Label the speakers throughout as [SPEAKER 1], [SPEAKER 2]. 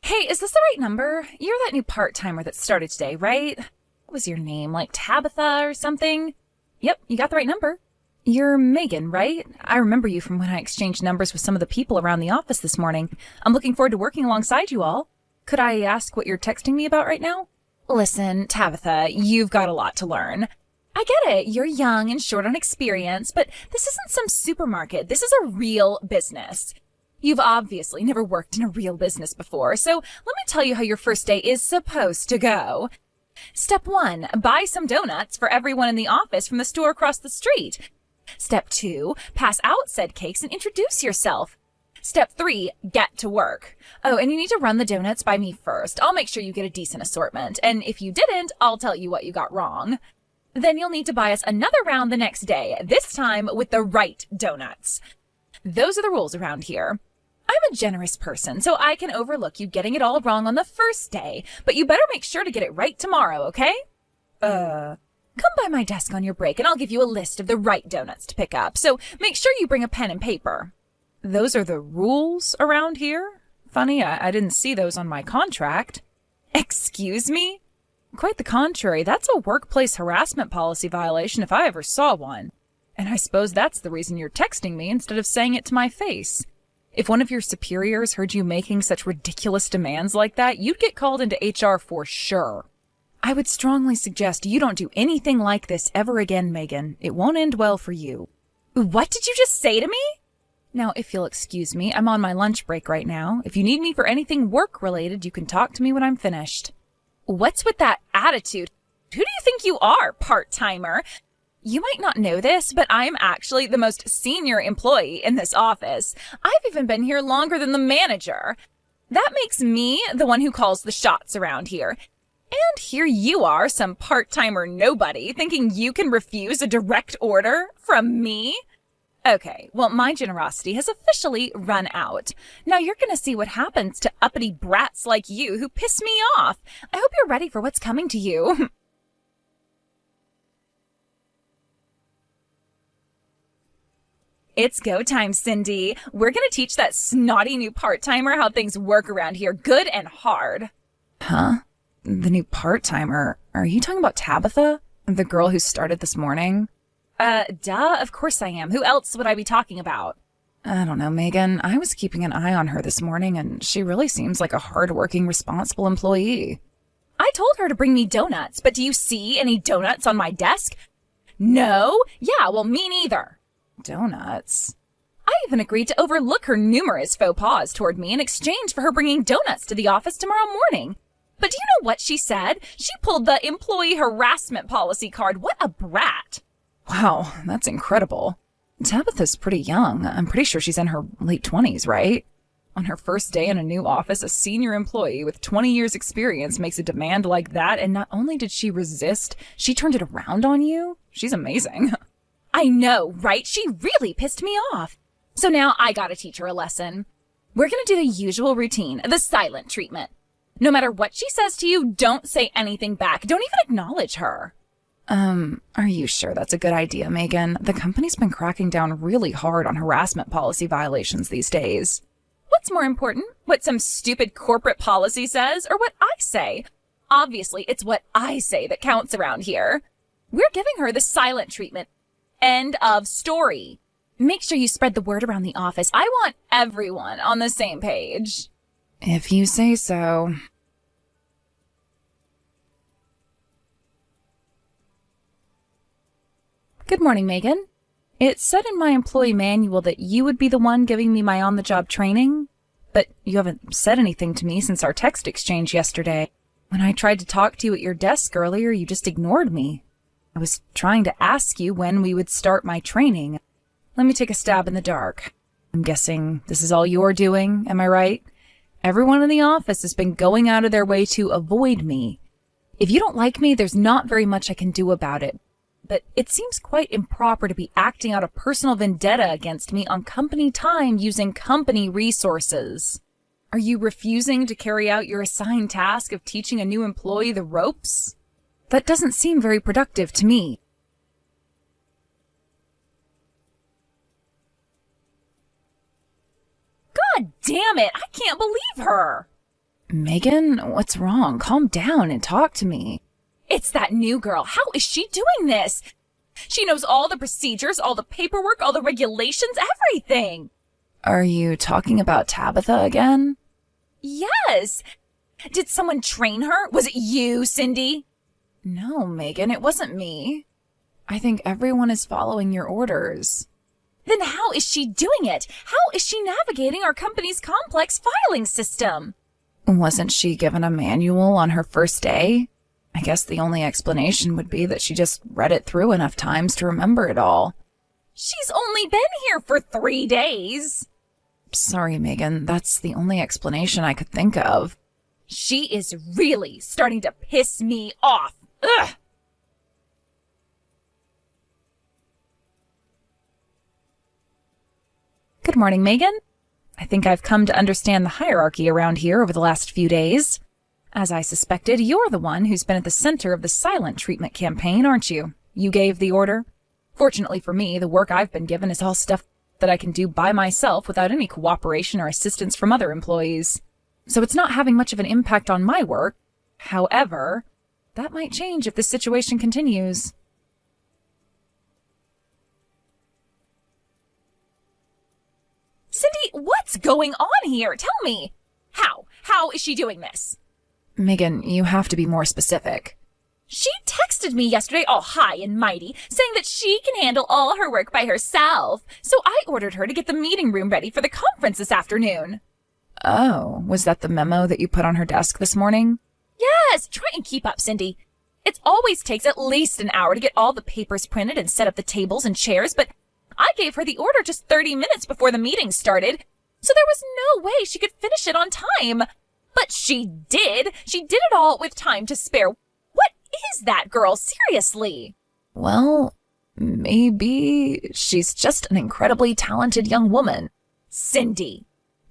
[SPEAKER 1] Hey, is this the right number? You're that new part-timer that started today, right? What was your name, like Tabitha or something? Yep, you got the right number. You're Megan, right? I remember you from when I exchanged numbers with some of the people around the office this morning. I'm looking forward to working alongside you all. Could I ask what you're texting me about right now? Listen, Tabitha, you've got a lot to learn. I get it, you're young and short on experience, but this isn't some supermarket. This is a real business. You've obviously never worked in a real business before, so let me tell you how your first day is supposed to go. Step 1, buy some donuts for everyone in the office from the store across the street. Step 2, pass out said cakes and introduce yourself. Step 3, get to work. Oh, and you need to run the donuts by me first. I'll make sure you get a decent assortment, and if you didn't, I'll tell you what you got wrong. Then you'll need to buy us another round the next day, this time with the right donuts. Those are the rules around here. I'm a generous person, so I can overlook you getting it all wrong on the first day, but you better make sure to get it right tomorrow, okay? Come by my desk on your break and I'll give you a list of the right donuts to pick up, so make sure you bring a pen and paper. Those are the rules around here? Funny, I didn't see those on my contract. Excuse me? Quite the contrary, that's a workplace harassment policy violation if I ever saw one. And I suppose that's the reason you're texting me instead of saying it to my face. If one of your superiors heard you making such ridiculous demands like that, you'd get called into HR for sure. I would strongly suggest you don't do anything like this ever again, Megan. It won't end well for you. What did you just say to me? Now, if you'll excuse me, I'm on my lunch break right now. If you need me for anything work-related, you can talk to me when I'm finished. What's with that attitude? Who do you think you are, part-timer? You might not know this, but I'm actually the most senior employee in this office. I've even been here longer than the manager. That makes me the one who calls the shots around here. And here you are, some part-timer nobody, thinking you can refuse a direct order from me? Okay, well, my generosity has officially run out. Now you're gonna see what happens to uppity brats like you who piss me off. I hope you're ready for what's coming to you. It's go time, Cindy. We're gonna teach that snotty new part-timer how things work around here, good and hard. Huh? The new part-timer? Are you talking about Tabitha? The girl who started this morning? Duh, of course I am. Who else would I be talking about? I don't know, Megan. I was keeping an eye on her this morning, and she really seems like a hard-working, responsible employee. I told her to bring me donuts, but do you see any donuts on my desk? No? Yeah, well, me neither. Donuts? I even agreed to overlook her numerous faux pas toward me in exchange for her bringing donuts to the office tomorrow morning. But do you know what she said? She pulled the employee harassment policy card. What a brat. Wow, that's incredible. Tabitha's pretty young. I'm pretty sure she's in her late 20s, right? On her first day in a new office, a senior employee with 20 years experience makes a demand like that, and not only did she resist, she turned it around on you? She's amazing. I know, right? She really pissed me off. So now I gotta teach her a lesson. We're gonna do the usual routine, the silent treatment. No matter what she says to you, don't say anything back. Don't even acknowledge her. Are you sure that's a good idea, Megan? The company's been cracking down really hard on harassment policy violations these days. What's more important? What some stupid corporate policy says, or what I say? Obviously, it's what I say that counts around here. We're giving her the silent treatment. End of story. Make sure you spread the word around the office. I want everyone on the same page. If you say so. Good morning, Megan. It said in my employee manual that you would be the one giving me my on-the-job training, but you haven't said anything to me since our text exchange yesterday. When I tried to talk to you at your desk earlier, you just ignored me. I was trying to ask you when we would start my training. Let me take a stab in the dark. I'm guessing this is all you're doing, am I right? Everyone in the office has been going out of their way to avoid me. If you don't like me, there's not very much I can do about it. But it seems quite improper to be acting out a personal vendetta against me on company time using company resources. Are you refusing to carry out your assigned task of teaching a new employee the ropes? That doesn't seem very productive to me. God damn it! I can't believe her! Megan, what's wrong? Calm down and talk to me. It's that new girl. How is she doing this? She knows all the procedures, all the paperwork, all the regulations, everything. Are you talking about Tabitha again? Yes. Did someone train her? Was it you, Cindy? No, Megan, it wasn't me. I think everyone is following your orders. Then how is she doing it? How is she navigating our company's complex filing system? Wasn't she given a manual on her first day? I guess the only explanation would be that she just read it through enough times to remember it all. She's only been here for 3 days. Sorry, Megan, that's the only explanation I could think of. She is really starting to piss me off. Ugh! Good morning, Megan. I think I've come to understand the hierarchy around here over the last few days. As I suspected, you're the one who's been at the center of the silent treatment campaign, aren't you? You gave the order. Fortunately for me, the work I've been given is all stuff that I can do by myself without any cooperation or assistance from other employees. So it's not having much of an impact on my work. However, that might change if this situation continues. Cindy, what's going on here? Tell me. How is she doing this? Megan, you have to be more specific. She texted me yesterday all high and mighty, saying that she can handle all her work by herself. So I ordered her to get the meeting room ready for the conference this afternoon. Oh, was that the memo that you put on her desk this morning? Yes, try and keep up, Cindy. It always takes at least an hour to get all the papers printed and set up the tables and chairs, but I gave her the order just 30 minutes before the meeting started, so there was no way she could finish it on time. But she did. She did it all with time to spare. What is that girl, seriously? Well, maybe she's just an incredibly talented young woman. Cindy,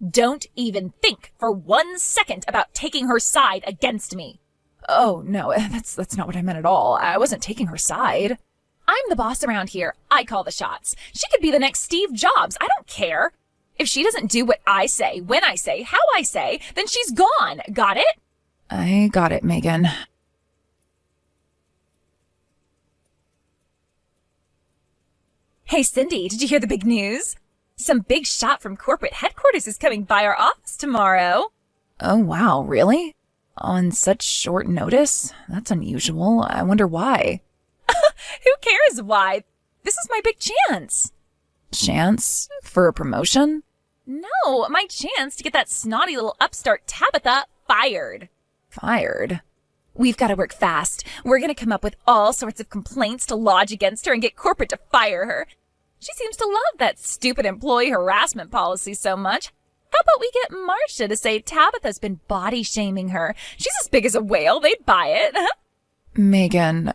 [SPEAKER 1] don't even think for 1 second about taking her side against me. Oh, no, that's not what I meant at all. I wasn't taking her side. I'm the boss around here. I call the shots. She could be the next Steve Jobs. I don't care. If she doesn't do what I say, when I say, how I say, then she's gone. Got it? I got it, Megan. Hey, Cindy, did you hear the big news? Some big shot from corporate headquarters is coming by our office tomorrow. Oh, wow, really? On such short notice? That's unusual. I wonder why. Who cares why? This is my big chance. Chance? For a promotion? No, my chance to get that snotty little upstart Tabitha fired. Fired? We've got to work fast. We're going to come up with all sorts of complaints to lodge against her and get corporate to fire her. She seems to love that stupid employee harassment policy so much. How about we get Marcia to say Tabitha's been body shaming her? She's as big as a whale. They'd buy it. Megan,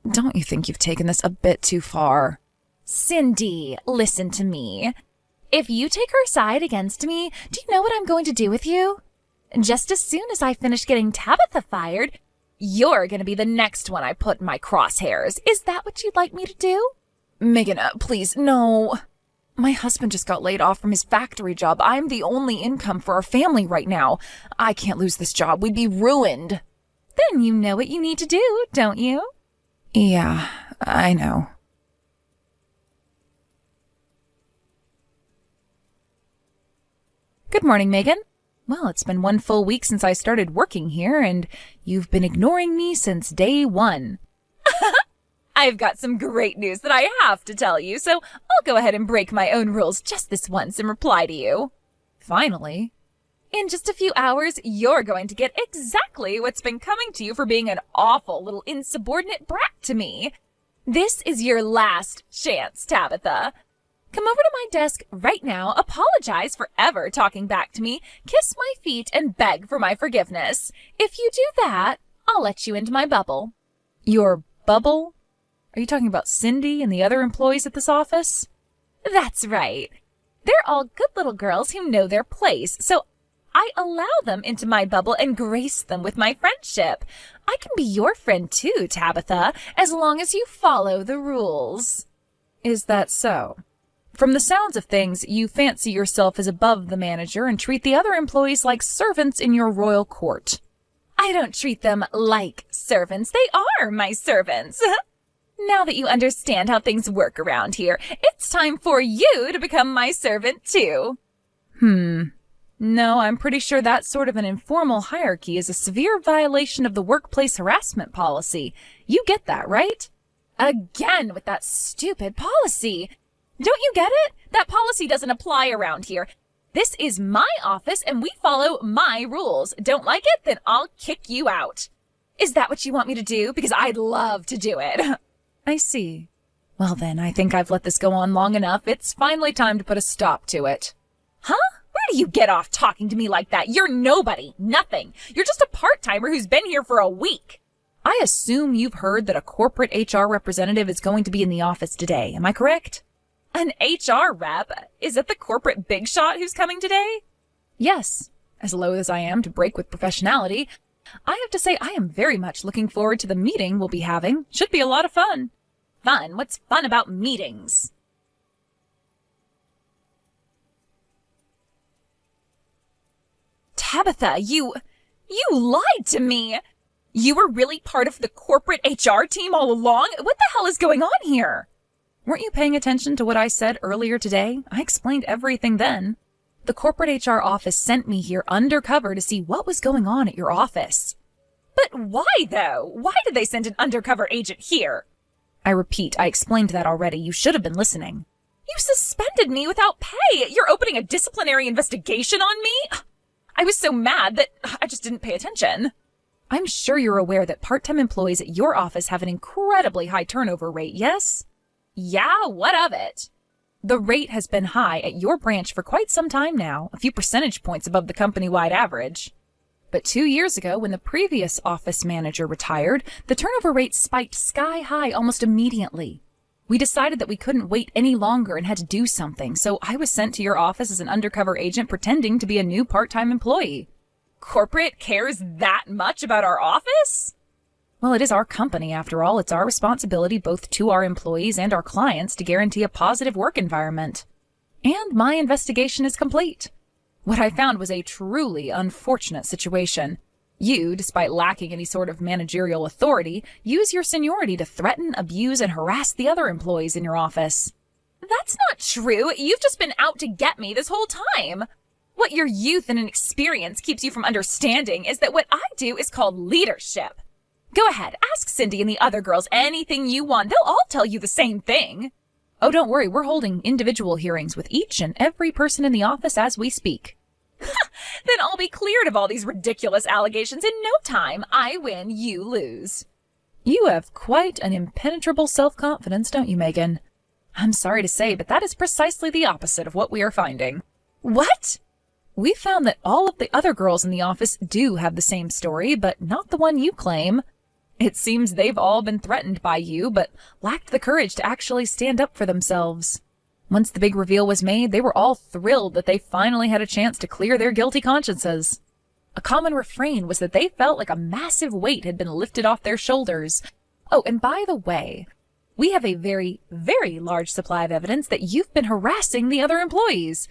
[SPEAKER 1] don't you think you've taken this a bit too far? Cindy, listen to me. If you take her side against me, do you know what I'm going to do with you? Just as soon as I finish getting Tabitha fired, you're going to be the next one I put in my crosshairs. Is that what you'd like me to do? Megan, please, no. My husband just got laid off from his factory job. I'm the only income for our family right now. I can't lose this job. We'd be ruined. Then you know what you need to do, don't you? Yeah, I know. Good morning, Megan. Well, it's been 1 full week since I started working here, and you've been ignoring me since day 1. I've got some great news that I have to tell you, so I'll go ahead and break my own rules just this once and reply to you. Finally. In just a few hours, you're going to get exactly what's been coming to you for being an awful little insubordinate brat to me. This is your last chance, Tabitha. Come over to my desk right now, apologize for ever talking back to me, kiss my feet, and beg for my forgiveness. If you do that, I'll let you into my bubble. Your bubble? Are you talking about Cindy and the other employees at this office? That's right. They're all good little girls who know their place, so I allow them into my bubble and grace them with my friendship. I can be your friend too, Tabitha, as long as you follow the rules. Is that so? From the sounds of things, you fancy yourself as above the manager and treat the other employees like servants in your royal court. I don't treat them like servants. They are my servants. Now that you understand how things work around here, it's time for you to become my servant too. No, I'm pretty sure that sort of an informal hierarchy is a severe violation of the workplace harassment policy. You get that, right? Again with that stupid policy. Don't you get it? That policy doesn't apply around here. This is my office and we follow my rules. Don't like it? Then I'll kick you out. Is that what you want me to do? Because I'd love to do it. I see. Well then, I think I've let this go on long enough. It's finally time to put a stop to it. Huh? Where do you get off talking to me like that? You're nobody. Nothing. You're just a part-timer who's been here for a week. I assume you've heard that a corporate HR representative is going to be in the office today. Am I correct? An HR rep? Is it the corporate big shot who's coming today? Yes. As loath as I am to break with professionality, I have to say I am very much looking forward to the meeting we'll be having. Should be a lot of fun. Fun? What's fun about meetings? Tabitha, you lied to me. You were really part of the corporate HR team all along? What the hell is going on here? Weren't you paying attention to what I said earlier today? I explained everything then. The corporate HR office sent me here undercover to see what was going on at your office. But why, though? Why did they send an undercover agent here? I repeat, I explained that already. You should have been listening. You suspended me without pay. You're opening a disciplinary investigation on me? I was so mad that I just didn't pay attention. I'm sure you're aware that part-time employees at your office have an incredibly high turnover rate, yes? Yeah, what of it? The rate has been high at your branch for quite some time now, a few percentage points above the company-wide average. But 2 years ago, when the previous office manager retired, the turnover rate spiked sky high almost immediately. We decided that we couldn't wait any longer and had to do something, so I was sent to your office as an undercover agent pretending to be a new part-time employee. Corporate cares that much about our office? Well, it is our company, after all. It's our responsibility both to our employees and our clients to guarantee a positive work environment. And my investigation is complete. What I found was a truly unfortunate situation. You, despite lacking any sort of managerial authority, use your seniority to threaten, abuse, and harass the other employees in your office. That's not true. You've just been out to get me this whole time. What your youth and inexperience keeps you from understanding is that what I do is called leadership. Go ahead, ask Cindy and the other girls anything you want. They'll all tell you the same thing. Oh, don't worry, we're holding individual hearings with each and every person in the office as we speak. Then I'll be cleared of all these ridiculous allegations in no time. I win, you lose. You have quite an impenetrable self-confidence, don't you, Megan? I'm sorry to say, but that is precisely the opposite of what we are finding. What? We found that all of the other girls in the office do have the same story, but not the one you claim. It seems they've all been threatened by you, but lacked the courage to actually stand up for themselves. Once the big reveal was made, they were all thrilled that they finally had a chance to clear their guilty consciences. A common refrain was that they felt like a massive weight had been lifted off their shoulders. Oh, and by the way, we have a very, very large supply of evidence that you've been harassing the other employees.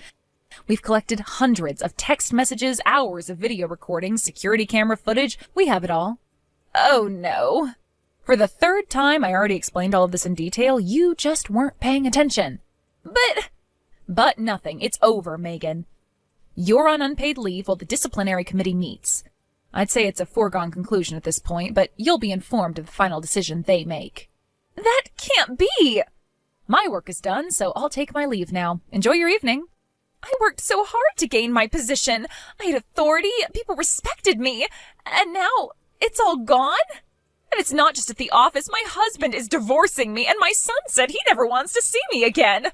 [SPEAKER 1] We've collected hundreds of text messages, hours of video recordings, security camera footage. We have it all. Oh, no. For the third time, I already explained all of this in detail. You just weren't paying attention. But nothing. It's over, Megan. You're on unpaid leave while the disciplinary committee meets. I'd say it's a foregone conclusion at this point, but you'll be informed of the final decision they make. That can't be! My work is done, so I'll take my leave now. Enjoy your evening. I worked so hard to gain my position. I had authority, people respected me, and now it's all gone? And it's not just at the office. My husband is divorcing me, and my son said he never wants to see me again.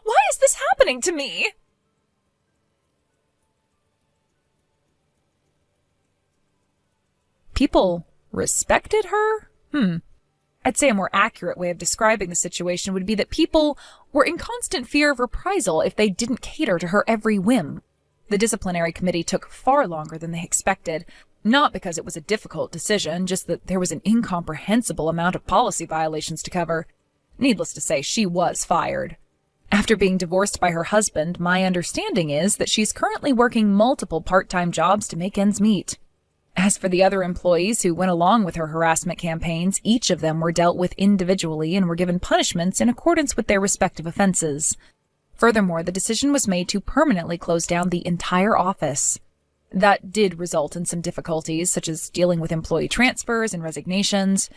[SPEAKER 1] Why is this happening to me? People respected her? I'd say a more accurate way of describing the situation would be that people were in constant fear of reprisal if they didn't cater to her every whim. The disciplinary committee took far longer than they expected, not because it was a difficult decision, just that there was an incomprehensible amount of policy violations to cover. Needless to say, she was fired. After being divorced by her husband, my understanding is that she's currently working multiple part-time jobs to make ends meet. As for the other employees who went along with her harassment campaigns, each of them were dealt with individually and were given punishments in accordance with their respective offenses. Furthermore, the decision was made to permanently close down the entire office. That did result in some difficulties, such as dealing with employee transfers and resignations.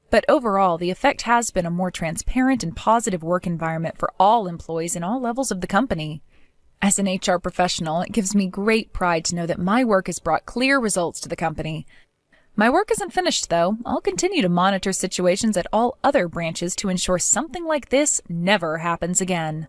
[SPEAKER 1] But overall, the effect has been a more transparent and positive work environment for all employees in all levels of the company. As an HR professional, it gives me great pride to know that my work has brought clear results to the company. My work isn't finished, though. I'll continue to monitor situations at all other branches to ensure something like this never happens again.